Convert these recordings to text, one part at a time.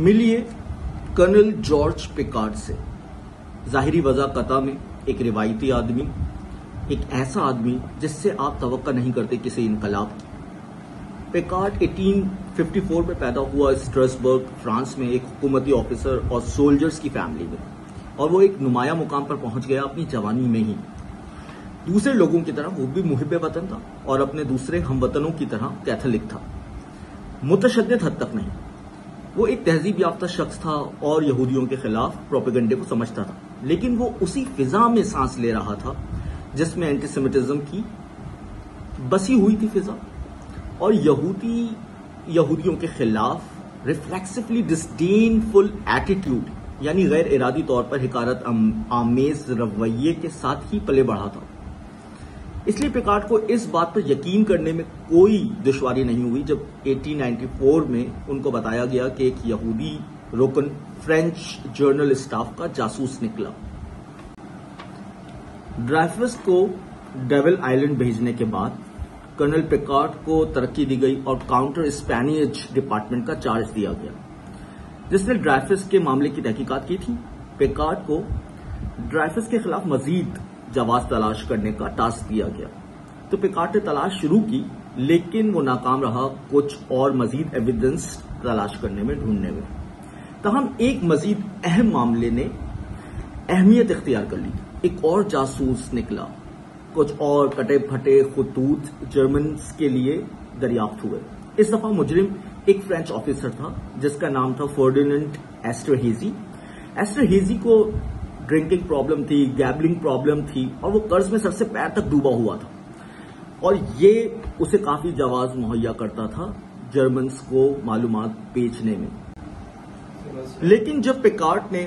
मिलिए colonel George Picard से। जाहिरी वजह कता में एक रिवायती आदमी, एक ऐसा आदमी जिससे आप तवक्का नहीं करते किसी इनकलाब की। पिकार्ड 1854 में पैदा हुआ स्ट्रासबर्ग, फ्रांस में एक हुकूमती ऑफिसर और सोल्जर्स की फैमिली में, और वो एक नुमाया मुकाम पर पहुंच गया अपनी जवानी में ही। दूसरे लोगों की तरह वो भी मुहिब्बे वतन था और अपने दूसरे हमवतनों की तरह कैथोलिक था, मुतशद्दिद हद तक नहीं। वो एक तहजीब याफ्ता शख्स था और यहूदियों के खिलाफ प्रोपेगेंडे को समझता था, लेकिन वो उसी फिजा में सांस ले रहा था जिसमें एंटीसेमिटिज्म की बसी हुई थी फिजा, और यहूदियों के खिलाफ रिफ्लेक्सिवली डिस्डेनफुल एटीट्यूड यानी गैर इरादी तौर पर हिकारत आमेज रवैये के साथ ही पले बढ़ा था। इसलिए पिकार्ड को इस बात पर यकीन करने में कोई दुश्वारी नहीं हुई जब 1894 में उनको बताया गया कि एक यहूदी रुकन फ्रेंच जर्नल स्टाफ का जासूस निकला। ड्राइफस को डेविल आइलैंड भेजने के बाद कर्नल पिकार्ड को तरक्की दी गई और काउंटर स्पेनियज डिपार्टमेंट का चार्ज दिया गया, जिसने ड्राइफस के मामले की तहकीकात की थी। पिकार्ड को ड्राइफस के खिलाफ मजीद जवाब तलाश करने का टास्क दिया गया, तो पिकार्ड ने तलाश शुरू की, लेकिन वो नाकाम रहा कुछ और मजीद एविडेंस तलाश करने में, ढूंढने में। तहम एक मजीद अहम मामले ने अहमियत इख्तियार कर ली। एक और जासूस निकला, कुछ और कटे फटे खतूत जर्मन्स के लिए दरियाफ्त हुए। इस दफा मुजरिम एक फ्रेंच ऑफिसर था जिसका नाम था फर्डिनेंड एस्टरहेजी। एस्टरहेजी को ड्रिंकिंग प्रॉब्लम थी, गैबलिंग प्रॉब्लम थी, और वो कर्ज में सर से पैर तक डूबा हुआ था, और ये उसे काफी जवाब मुहैया करता था जर्मन्स को मालूमात बेचने में। लेकिन जब पिकार्ड ने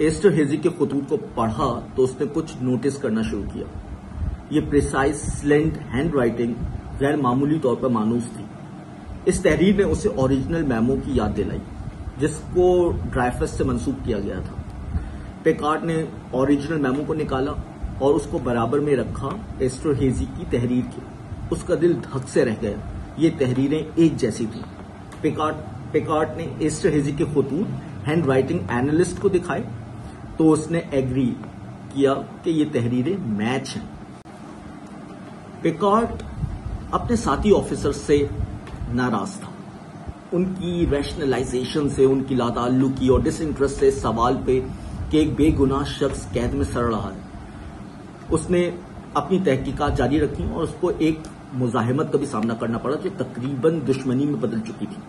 एस्टरहेजी के खतूत को पढ़ा तो उसने कुछ नोटिस करना शुरू किया। ये प्रिसाइज स्लेंट हैंड राइटिंग गैर मामूली तौर पर मानूस थी। इस तहरीर ने उसे ओरिजिनल मेमो की याद दिलाई जिसको ड्राइफस से मंसूब किया गया था। पिकार्ड ने ओरिजिनल मेमो को निकाला और उसको बराबर में रखा एस्टरहेजी की तहरीर के। उसका दिल धक से रह गया, ये तहरीरें एक जैसी थी। पिकार्ड ने एस्टरहेजी के खतूत हैंड राइटिंग एनालिस्ट को दिखाए तो उसने एग्री किया कि ये तहरीरें मैच हैं। पिकार्ड अपने साथी ऑफिसर से नाराज था। उनकी रैशनलाइजेशन से, उनकी लाताल्लुकी और डिसइंटरेस्ट से सवाल पे कि एक बेगुनाह शख्स कैद में सड़ रहा है। उसने अपनी तहकीकात जारी रखी और उसको एक मुजाहिमत का भी सामना करना पड़ा जो तकरीबन दुश्मनी में बदल चुकी थी।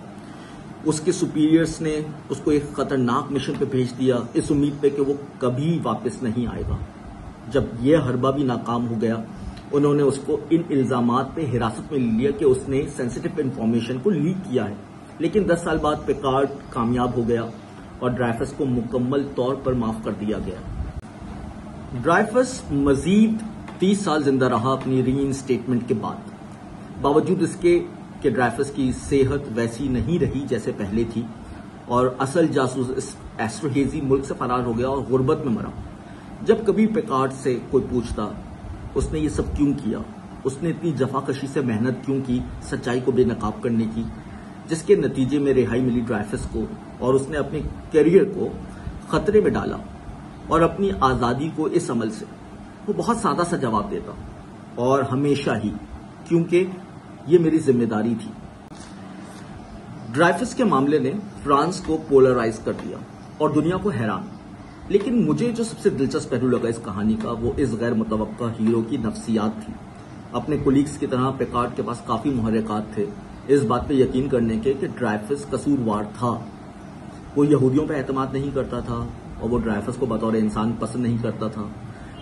उसके सुपीरियर्स ने उसको एक खतरनाक मिशन पे भेज दिया इस उम्मीद पे कि वो कभी वापस नहीं आएगा। जब यह हरबा भी नाकाम हो गया, उन्होंने उसको इन इल्जामात पे हिरासत में लिया कि उसने सेंसिटिव इंफॉर्मेशन को लीक किया है। लेकिन 10 साल बाद पिकार्ड कामयाब हो गया और ड्राइफस को मुकम्मल तौर पर माफ कर दिया गया। ड्राइफस मजीद 30 साल जिंदा रहा अपनी रीइंस्टेटमेंट के बाद, बावजूद इसके कि ड्राइफस की सेहत वैसी नहीं रही जैसे पहले थी, और असल जासूस एस्टरहेजी मुल्क से फरार हो गया और गुर्बत में मरा। जब कभी पिकार्ड से कोई पूछता उसने ये सब क्यों किया, उसने इतनी जफाकशी से मेहनत क्यों की सच्चाई को बेनकाब करने की, जिसके नतीजे में रिहाई मिली ड्राइफस को, और उसने अपने करियर को खतरे में डाला और अपनी आजादी को इस अमल से, वो बहुत सादा सा जवाब देता, और हमेशा ही, क्योंकि ये मेरी जिम्मेदारी थी। ड्राइफस के मामले ने फ्रांस को पोलराइज कर दिया और दुनिया को हैरान। लेकिन मुझे जो सबसे दिलचस्प पहलू लगा इस कहानी का, वो इस गैर मुतवक्का हीरो की नफ्सियात थी। अपने कोलीग्स की तरह पिकार्ड के पास काफी मुहर्रिकात थे इस बात पे यकीन करने के कि ड्राइफस कसूरवार था। वो यहूदियों पे एतमाद नहीं करता था और वो ड्राइफस को बतौर इंसान पसंद नहीं करता था।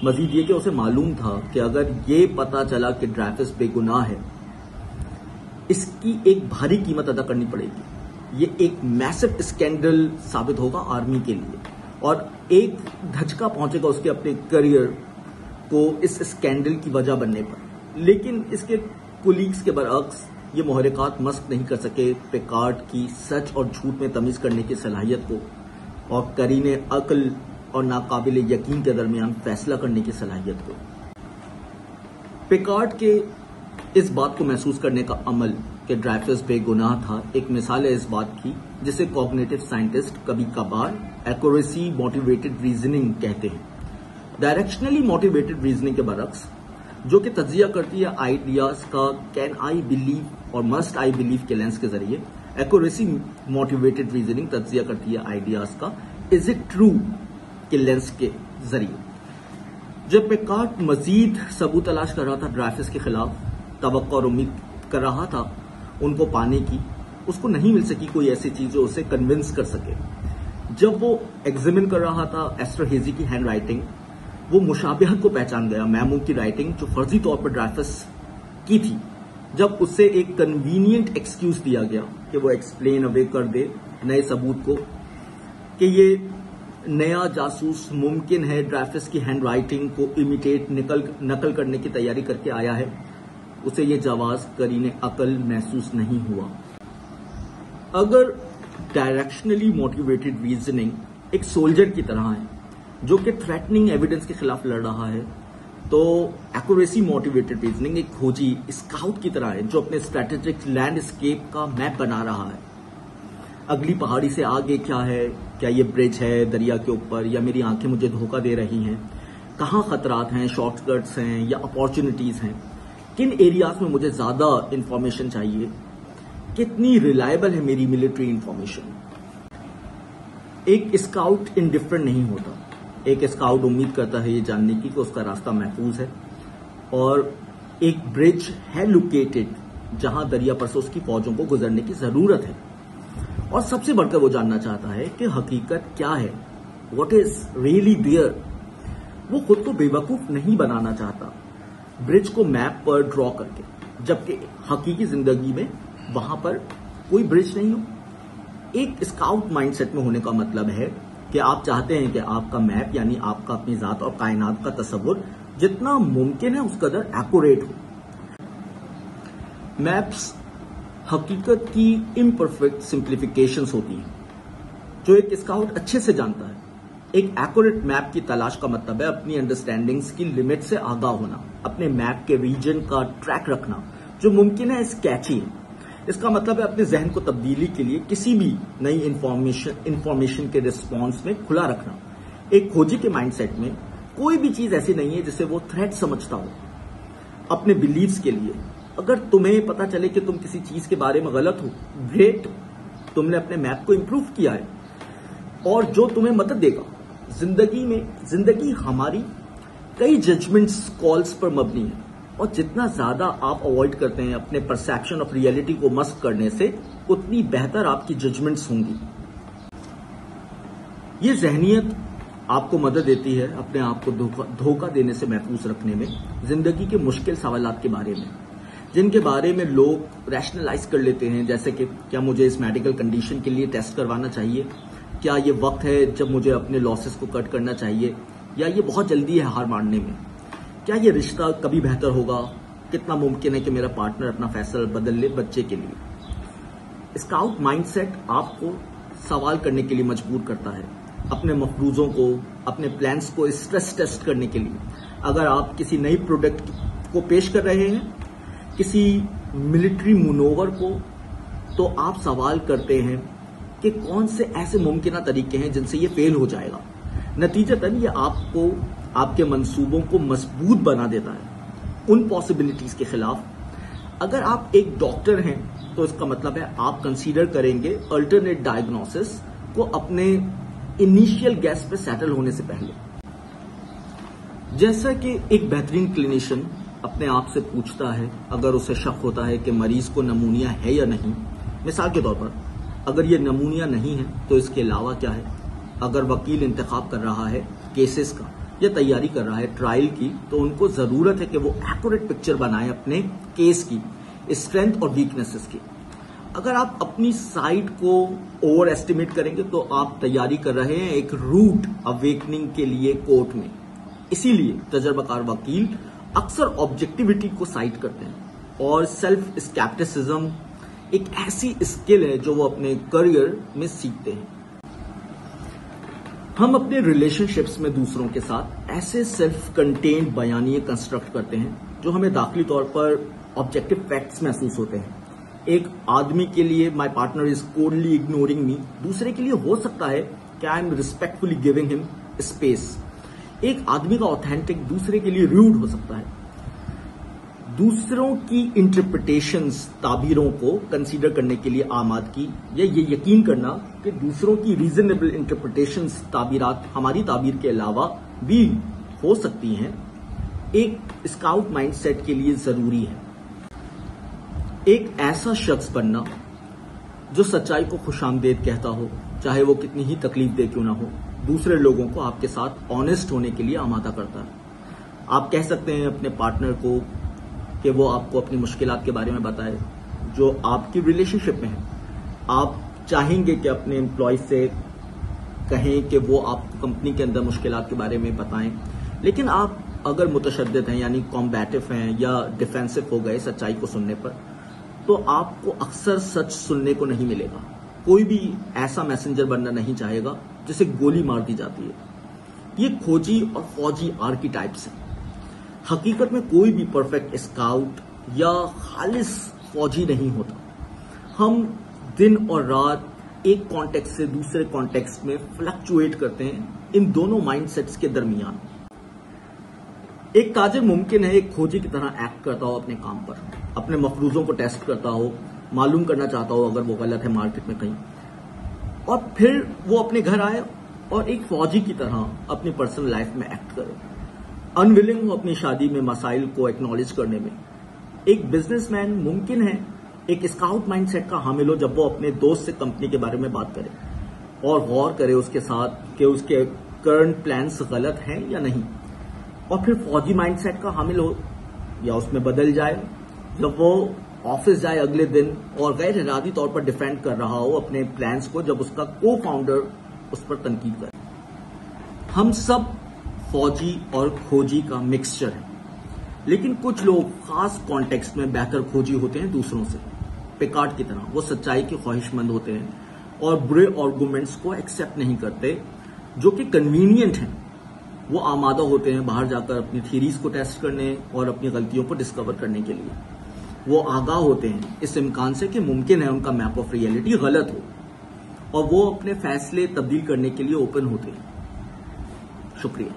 मजीद ये कि उसे मालूम था कि अगर ये पता चला कि ड्राइफस बेगुनाह है, इसकी एक भारी कीमत अदा करनी पड़ेगी। ये एक मैसिव स्कैंडल साबित होगा आर्मी के लिए, और एक धचका पहुंचेगा उसके अपने करियर को इस स्कैंडल की वजह बनने पर। लेकिन इसके कोलीग्स के बरअक्स ये मुहर्रिकात मस्क नहीं कर सके पिकार्ड की सच और झूठ में तमीज करने की सलाहियत को, और करीने अक्ल और नाकाबिल यकीन के दरमियान फैसला करने की सलाहियत को। पिकार्ड के इस बात को महसूस करने का अमल कि कि ड्राइफस बेगुनाह था एक मिसाल है इस बात की, जिसे कॉग्निटिव साइंटिस्ट कभी कभार एक्यूरेसी मोटिवेटेड रीजनिंग कहते हैं। डायरेक्शनली मोटिवेटेड रीजनिंग के बरक्स, जो कि तज्जिया करती है आइडियाज का कैन आई बिलीव और मस्ट आई बिलीव के लेंस के जरिए, एक्यूरेसी मोटिवेटेड रीजनिंग तज्जिया करती है आइडियाज का इज इट ट्रू के लेंस के जरिए। जब पेकार्ट मजीद सबूत तलाश कर रहा था ड्राइफस के खिलाफ, तवक्को और उम्मीद कर रहा था उनको पाने की, उसको नहीं मिल सकी कोई ऐसी चीज जो उसे कन्विंस कर सके। जब वो एग्जामिन कर रहा था एस्टर हेजी की हैंड राइटिंग, वो मुशाबिहत को पहचान गया मैमू की राइटिंग जो फर्जी तौर पर ड्राइफस की थी। जब उससे एक कन्वीनियंट एक्सक्यूज दिया गया कि वो एक्सप्लेन अवे कर दे नए सबूत को कि ये नया जासूस मुमकिन है ड्राइफस की हैंड राइटिंग को इमिटेट नकल करने की तैयारी करके आया है, उसे ये जवाज करीने अकल महसूस नहीं हुआ। अगर डायरेक्शनली मोटिवेटेड रीजनिंग एक सोल्जर की तरह है जो कि थ्रेटनिंग एविडेंस के खिलाफ लड़ रहा है, तो एक्यूरेसी मोटिवेटेड रीजनिंग एक खोजी स्काउट की तरह है जो अपने स्ट्रेटेजिक लैंडस्केप का मैप बना रहा है। अगली पहाड़ी से आगे क्या है, क्या ये ब्रिज है दरिया के ऊपर, या मेरी आंखें मुझे धोखा दे रही हैं, कहाँ खतरात हैं, शॉर्टकट्स हैं या अपॉर्चुनिटीज हैं, किन एरियाज में मुझे ज्यादा इंफॉर्मेशन चाहिए, कितनी रिलायबल है मेरी मिलिट्री इंफॉर्मेशन। एक स्काउट इंडिफरेंट नहीं होता, एक स्काउट उम्मीद करता है ये जानने की कि उसका रास्ता महफूज है और एक ब्रिज है लोकेटेड जहां दरिया पर से उसकी फौजों को गुजरने की जरूरत है। और सबसे बढ़कर वो जानना चाहता है कि हकीकत क्या है, व्हाट इज रियली देयर। वो खुद को बेवकूफ नहीं बनाना चाहता ब्रिज को मैप पर ड्रॉ करके, जबकि हकीकी जिंदगी में वहां पर कोई ब्रिज नहीं हो। एक स्काउट माइंडसेट में होने का मतलब है कि आप चाहते हैं कि आपका मैप यानी आपका अपनी जात और कायनात का तस्वुर जितना मुमकिन है उस कदर एक्यूरेट हो। मैप्स हकीकत की इम्परफेक्ट सिंप्लीफिकेशंस होती हैं जो एक स्काउट अच्छे से जानता है। एक एक्यूरेट मैप की तलाश का मतलब है अपनी अंडरस्टैंडिंग्स की लिमिट से आगाह होना, अपने मैप के रीजन का ट्रैक रखना जो मुमकिन है स्केची है। इसका मतलब है अपने जहन को तब्दीली के लिए किसी भी नई इंफॉर्मेशन के रिस्पॉन्स में खुला रखना। एक खोजी के माइंडसेट में कोई भी चीज ऐसी नहीं है जिसे वो थ्रेट समझता हो अपने बिलीव्स के लिए। अगर तुम्हें पता चले कि तुम किसी चीज के बारे में गलत हो, ग्रेट, तुमने अपने मैप को इंप्रूव किया है और जो तुम्हें मदद देगा। जिंदगी हमारी कई जजमेंट्स कॉल्स पर मबनी है और जितना ज्यादा आप अवॉइड करते हैं अपने परसेप्शन ऑफ रियलिटी को मस्क करने से, उतनी बेहतर आपकी जजमेंट्स होंगी। ये जहनियत आपको मदद देती है अपने आप को धोखा देने से महफूज रखने में, जिंदगी के मुश्किल सवालात के बारे में जिनके बारे में लोग रैशनलाइज कर लेते हैं, जैसे कि क्या मुझे इस मेडिकल कंडीशन के लिए टेस्ट करवाना चाहिए, क्या ये वक्त है जब मुझे अपने लॉसेस को कट करना चाहिए, या ये बहुत जल्दी है हार मानने में, क्या ये रिश्ता कभी बेहतर होगा, कितना मुमकिन है कि मेरा पार्टनर अपना फैसला बदल ले बच्चे के लिए। स्काउट माइंडसेट आपको सवाल करने के लिए मजबूर करता है, अपने मफरूजों को, अपने प्लान्स को स्ट्रेस टेस्ट करने के लिए। अगर आप किसी नई प्रोडक्ट को पेश कर रहे हैं, किसी मिलिट्री मुनोवर को, तो आप सवाल करते हैं कि कौन से ऐसे मुमकिन तरीके हैं जिनसे ये फेल हो जाएगा। नतीजतन ये आपको आपके मंसूबों को मजबूत बना देता है उन पॉसिबिलिटीज के खिलाफ। अगर आप एक डॉक्टर हैं तो इसका मतलब है आप कंसीडर करेंगे अल्टरनेट डायग्नोसिस को अपने इनिशियल गैस पे सेटल होने से पहले। जैसा कि एक बेहतरीन क्लिनिशियन अपने आप से पूछता है अगर उसे शक होता है कि मरीज को नमूनिया है या नहीं। मिसाल के तौर पर, अगर ये नमूनिया नहीं है तो इसके अलावा क्या है। अगर वकील इंतखाब कर रहा है केसेस का या तैयारी कर रहा है ट्रायल की, तो उनको जरूरत है कि वो एक्यूरेट पिक्चर बनाए अपने केस की, स्ट्रेंथ और वीकनेसेस की। अगर आप अपनी साइड को ओवर एस्टिमेट करेंगे तो आप तैयारी कर रहे हैं एक रूट अवेकनिंग के लिए कोर्ट में। इसीलिए तजर्बाकार वकील अक्सर ऑब्जेक्टिविटी को साइड करते हैं और सेल्फ स्केप्टिसिज्म एक ऐसी स्किल है जो वो अपने करियर में सीखते हैं। हम अपने रिलेशनशिप्स में दूसरों के साथ ऐसे सेल्फ कंटेन्ड बयानिए कंस्ट्रक्ट करते हैं जो हमें दाखिली तौर पर ऑब्जेक्टिव फैक्ट्स महसूस होते हैं, एक आदमी के लिए my partner is coldly ignoring मी, दूसरे के लिए हो सकता है कि I am respectfully giving him space. एक आदमी का ऑथेंटिक दूसरे के लिए रूड हो सकता है। दूसरों की इंटरप्रिटेशंस, ताबीरों को कंसीडर करने के लिए आम आदमी या ये यकीन करना कि दूसरों की रीजनेबल इंटरप्रिटेशंस, ताबीरात हमारी ताबीर के अलावा भी हो सकती हैं, एक स्काउट माइंडसेट के लिए जरूरी है। एक ऐसा शख्स बनना जो सच्चाई को खुशामदेद कहता हो, चाहे वो कितनी ही तकलीफ दे क्यों ना हो, दूसरे लोगों को आपके साथ ऑनेस्ट होने के लिए आमादा करता है। आप कह सकते हैं अपने पार्टनर को कि वो आपको अपनी मुश्किलात के बारे में बताए जो आपकी रिलेशनशिप में है। आप चाहेंगे कि अपने एम्प्लॉय से कहें कि वो आपको कंपनी के अंदर मुश्किलात के बारे में बताएं, लेकिन आप अगर मुतशद्दिद हैं यानी कॉम्बैटिव हैं या डिफेंसिव हो गए सच्चाई को सुनने पर, तो आपको अक्सर सच सुनने को नहीं मिलेगा। कोई भी ऐसा मैसेंजर बनना नहीं चाहेगा जिसे गोली मार दी जाती है। ये खोजी और फौजी आर्कीटाइप्स हैं। हकीकत में कोई भी परफेक्ट स्काउट या खालिस फौजी नहीं होता। हम दिन और रात एक कॉन्टेक्स्ट से दूसरे कॉन्टेक्स्ट में फ्लक्चुएट करते हैं इन दोनों माइंडसेट्स के दरमियान। एक ताजिर मुमकिन है एक खोजी की तरह एक्ट करता हो अपने काम पर, अपने मफरूजों को टेस्ट करता हो, मालूम करना चाहता हो अगर वो गलत है मार्केट में कहीं, और फिर वो अपने घर आए और एक फौजी की तरह अपनी पर्सनल लाइफ में एक्ट करे, अनविलिंग हो अपनी शादी में मसाइल को एक्नॉलेज करने में। एक बिजनेसमैन मुमकिन है एक स्काउट माइंडसेट का हामिल हो जब वो अपने दोस्त से कंपनी के बारे में बात करे और गौर करे उसके साथ कि उसके करंट प्लान्स गलत हैं या नहीं, और फिर फौजी माइंडसेट का हामिल हो या उसमें बदल जाए जब वो ऑफिस जाए अगले दिन और गैर इरादी तौर पर डिफेंड कर रहा हो अपने प्लान्स को जब उसका को फाउंडर उस पर तनकीद करे। हम सब फौजी और खोजी का मिक्सचर है, लेकिन कुछ लोग खास कॉन्टेक्स्ट में बेहतर खोजी होते हैं दूसरों से। पिकार्ड की तरह वो सच्चाई के ख्वाहिशमंद होते हैं और बुरे आर्गुमेंट्स को एक्सेप्ट नहीं करते जो कि कन्वीनियंट हैं। वो आमादा होते हैं बाहर जाकर अपनी थीरीज को टेस्ट करने और अपनी गलतियों को डिस्कवर करने के लिए। वो आगाह होते हैं इस इम्कान से कि मुमकिन है उनका मैप ऑफ रियलिटी गलत हो, और वो अपने फैसले तब्दील करने के लिए ओपन होते हैं। शुक्रिया।